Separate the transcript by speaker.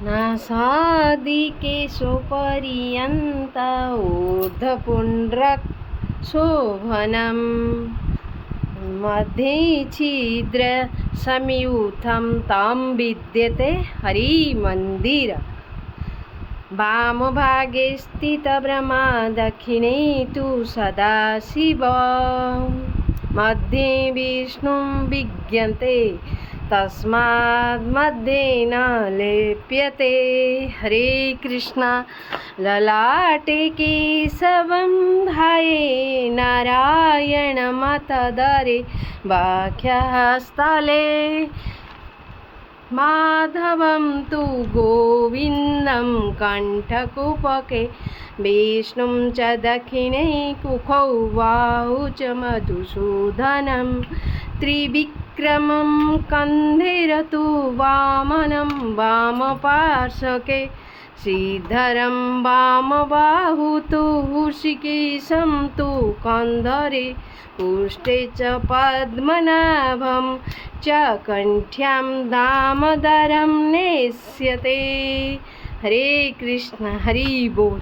Speaker 1: नासादिकेशोपर्यन्त ऊर्ध्वपुण्ड्रक् शोभनं मध्ये छिद्रसंयुतं तं विद्यते हरिमन्दिर। वामभागे स्थितब्रह्मा दक्षिणे तु सदाशिव मध्ये विष्णुं विज्ञते तस्माद् मध्ये न लेप्यते। हरे कृष्ण। ललाटे केशवं ध्याये नारायणमतदरे वाक्यस्थले माधवं तु गोविन्दं कण्ठकुपके विष्णुं च दक्षिणे कुखौ बाहू च मधुसूदनं त्रिविक्रमं कन्धेरतु वामनं वामपार्श्वके श्रीधरं वामबाहु तु हृषिकेशं तु कन्धरे पुष्टे च पद्मनाभं च कण्ठ्यां दामोदरं नेष्यते। हरे कृष्ण। हरि बोल।